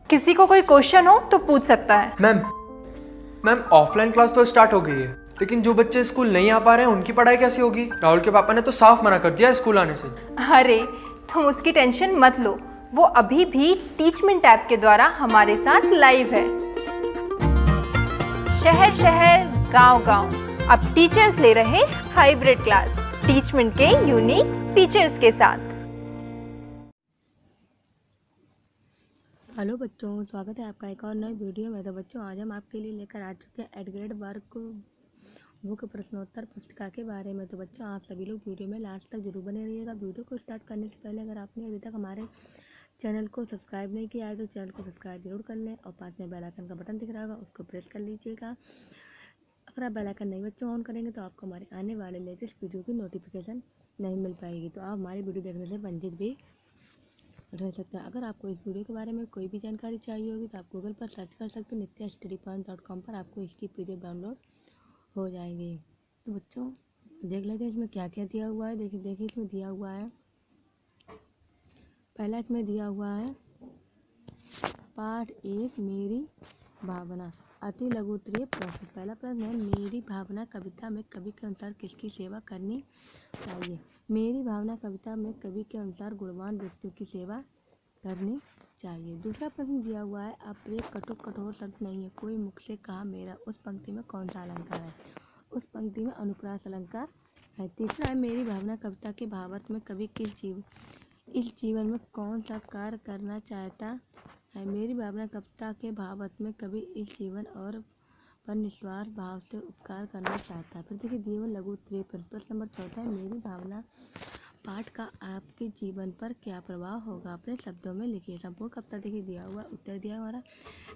किसी को कोई क्वेश्चन हो तो पूछ सकता है। मैम ऑफलाइन क्लास तो स्टार्ट हो गई है, लेकिन जो बच्चे स्कूल नहीं आ पा रहे हैं उनकी पढ़ाई कैसे होगी? राहुल के पापा ने तो साफ मना कर दिया स्कूल आने से। अरे तुम उसकी टेंशन मत लो, वो अभी भी टीचमेंट ऐप के द्वारा हमारे साथ लाइव है। शहर शहर गांव गांव अब टीचर्स ले रहे हाइब्रिड क्लास टीचमेंट के यूनिक फीचर्स के साथ। हेलो बच्चों, स्वागत है आपका एक और नई वीडियो में। तो बच्चों, आज हम आपके लिए लेकर आ चुके हैं एडग्रेड वर्क बुक प्रश्नोत्तर पुस्तिका के बारे में। तो बच्चों, आप सभी लोग वीडियो में लास्ट तक जरूर बने रहिएगा। वीडियो को स्टार्ट करने से पहले अगर आपने अभी तक हमारे चैनल को सब्सक्राइब नहीं किया है तो चैनल को सब्सक्राइब जरूर कर लें और पास में बेल आइकन का बटन दिख रहा होगा, उसको प्रेस कर लीजिएगा। अगर आप बेल आइकन नहीं बच्चों ऑन करेंगे तो आपको हमारे आने वाले लेटेस्ट वीडियो की नोटिफिकेशन नहीं मिल पाएगी। तो आप हमारी वीडियो देखने से वंचित भी रह सकते हैं। अगर आपको इस वीडियो के बारे में कोई भी जानकारी चाहिए होगी तो आप गूगल पर सर्च कर सकते हैं। nityastudypoint.com पर आपको इसकी PDF डाउनलोड हो जाएगी। तो बच्चों, देख लेते हैं इसमें क्या क्या दिया हुआ है। देखिए इसमें दिया हुआ है, पहला इसमें दिया हुआ है पाठ 1 मेरी भावना अति लघु उत्तरीय प्रश्न। पहला प्रश्न है, मेरी भावना कविता में कवि के अनुसार किसकी सेवा करनी चाहिए? मेरी भावना कविता में कवि के अनुसार गुणवान व्यक्तियों की सेवा करनी चाहिए। दूसरा प्रश्न दिया हुआ है, अप्रिय कठोर शब्द नहीं है, कोई मुख से कहा मेरा, उस पंक्ति में कौन सा अलंकार है? उस पंक्ति में अनुप्रास अलंकार है। तीसरा है, मेरी भावना कविता के भावार्थ में कवि इस जीवन में कौन सा कार्य करना चाहता है? मेरी भावना कविता के भावार्थ में कवि इस जीवन और पर निस्वार्थ भाव से उपकार करना चाहता है। फिर देखिए दिए हुए लघु उत्तरीय प्रश्न नंबर 14 है, मेरी भावना पाठ का आपके जीवन पर क्या प्रभाव होगा? अपने शब्दों में लिखिए। संपूर्ण कविता देखिए दिया हुआ उत्तर दिया हमारा,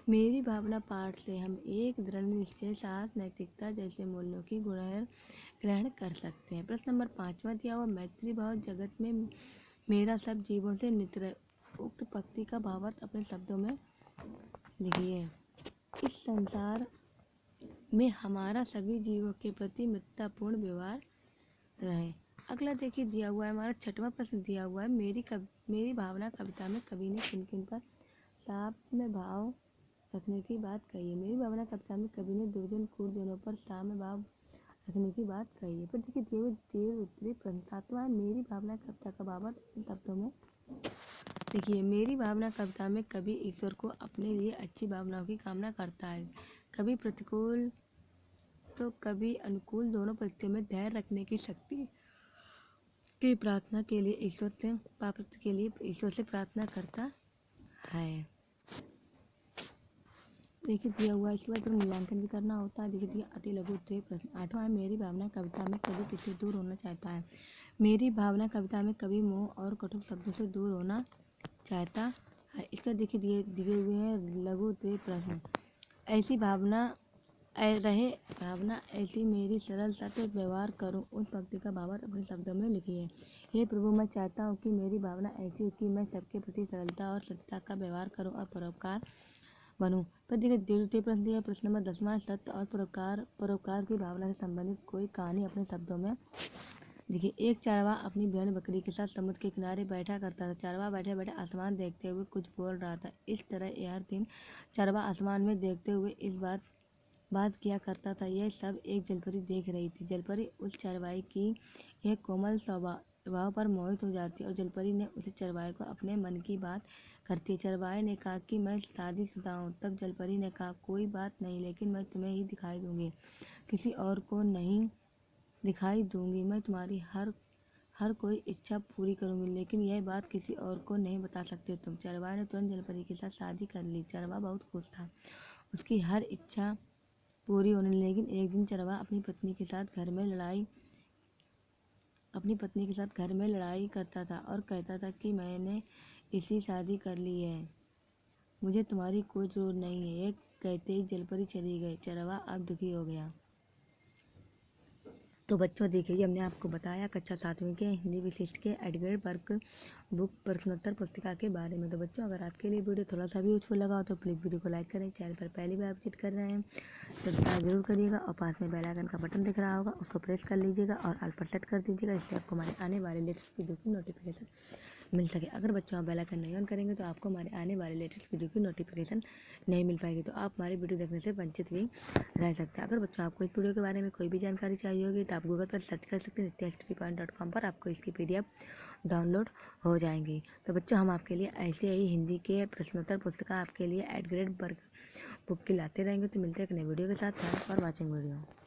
मेरी भावना पाठ से हम एक दृढ़ निश्चय, साहस, नैतिकता जैसे मूल्यों की ग्रहण कर सकते हैं। प्रश्न नंबर 5वां दिया हुआ, मैत्री भाव जगत में मेरा सब जीवों से नित्र। उक्त पंक्ति का भावार्थ अपने शब्दों में लिखिए। इस संसार में हमारा सभी जीवों के प्रति मित्रतापूर्ण व्यवहार रहे। अगला देखिए दिया हुआ है हमारा 6वां प्रश्न दिया हुआ है, मेरी भावना कविता में कवि ने किन किन पर साम्य भाव रखने की बात कही है? मेरी भावना कविता में कवि ने दुर्जन क्रूरजनों पर साम्य भाव रखने की बात कही है। फिर देखिए दिए उत्तरी प्रश्न 7वां, मेरी भावना कविता का भावार्थ शब्दों में देखिए। मेरी भावना कविता में कवि ईश्वर को अपने लिए अच्छी भावनाओं की कामना करता है। कभी प्रतिकूल तो कभी अनुकूल दोनों परिस्थितियों में धैर्य रखने की शक्ति की प्रार्थना के लिए ईश्वर से प्रार्थना करता है। देखिए दिया हुआ इसके बाद मूल्यांकन भी करना होता है। देखिए अति लघु उत्तरीय प्रश्न 8वां है, मेरी भावना कविता में कवि किससे दूर होना चाहता है? मेरी भावना कविता में कवि मोह और कठोर शब्दों से दूर होना चाहता है। इसका देखिए दिए हुए हैं लघु उत्तरीय प्रश्न, ऐसी भावना ऐसी मेरी सरल सत्य व्यवहार करूं, उस पंक्ति का भावार्थ अपने शब्दों में लिखिए। हे प्रभु, मैं चाहता हूं कि मेरी भावना ऐसी हो कि मैं सबके प्रति सरलता और सत्यता का व्यवहार करूं और परोपकार बनूं। पर देखिए द्वितीय प्रश्न दिया प्रश्न नंबर 10वां, सत्य और परोपकार की भावना से संबंधित कोई कहानी अपने शब्दों में देखिए। एक चरवाहा अपनी भेड़ बकरी के साथ समुद्र के किनारे बैठा करता था। चरवाहा बैठे बैठे आसमान देखते हुए कुछ बोल रहा था। इस तरह यह दिन चरवाहा आसमान में देखते हुए इस बात किया करता था। यह सब एक जलपरी देख रही थी। जलपरी उस चरवाहे की एक कोमल स्वभाव पर मोहित हो जाती और जलपरी ने उसे चरवाहे को अपने मन की बात करती है। चरवाहे ने कहा कि मैं शादीशुदा हूँ। तब जलपरी ने कहा, कोई बात नहीं, लेकिन मैं तुम्हें ही दिखाई दूंगी, किसी और को नहीं दिखाई दूंगी। मैं तुम्हारी हर कोई इच्छा पूरी करूंगी, लेकिन यह बात किसी और को नहीं बता सकते तुम। चरवाहे ने तुरंत जलपरी के साथ शादी कर ली। चरवाहा बहुत खुश था, उसकी हर इच्छा पूरी होने। लेकिन एक दिन चरवाहा अपनी पत्नी के साथ घर में लड़ाई करता था और कहता था कि मैंने इसी शादी कर ली है, मुझे तुम्हारी कोई जरूरत नहीं है। ये कहते ही जलपरी चली गई। चरवाहा अब दुखी हो गया। तो बच्चों देखिए, हमने आपको बताया कक्षा 7वीं के हिंदी विशिष्ट के एडग्रेड वर्क बुक प्रश्नोत्तर पुस्तिका के बारे में। तो बच्चों, अगर आपके लिए वीडियो थोड़ा सा भी यूजफुल लगा हो तो प्लीज़ वीडियो को लाइक करें। चैनल पर पहली बार विजिट कर रहे हैं सब्सक्राइब जरूर करिएगा और पास में बेल आइकन का बटन दिख रहा होगा, उसको प्रेस कर लीजिएगा और ऑल पर सेट कर दीजिएगा। इससे आपको हमारे आने वाले लेटेस्ट वीडियो की नोटिफिकेशन मिल सके। अगर बच्चों आप बेल आइकन नहीं ऑन करेंगे तो आपको हमारे आने वाले लेटेस्ट वीडियो की नोटिफिकेशन नहीं मिल पाएगी, तो आप हमारी वीडियो देखने से वंचित भी रह सकते हैं। अगर बच्चों आपको इस वीडियो के बारे में कोई भी जानकारी चाहिए होगी तो आप गूगल पर सर्च कर सकते हैं, nityastudypoint.com पर आपको इसकी PDF डाउनलोड हो जाएंगी। तो बच्चों हम आपके लिए ऐसे ही हिंदी के प्रश्नोत्तर पुस्तिका आपके लिए 8th ग्रेड वर्ग बुक की लाते रहेंगे। तो मिलते हैं एक नई वीडियो के साथ। Thanks for watching video.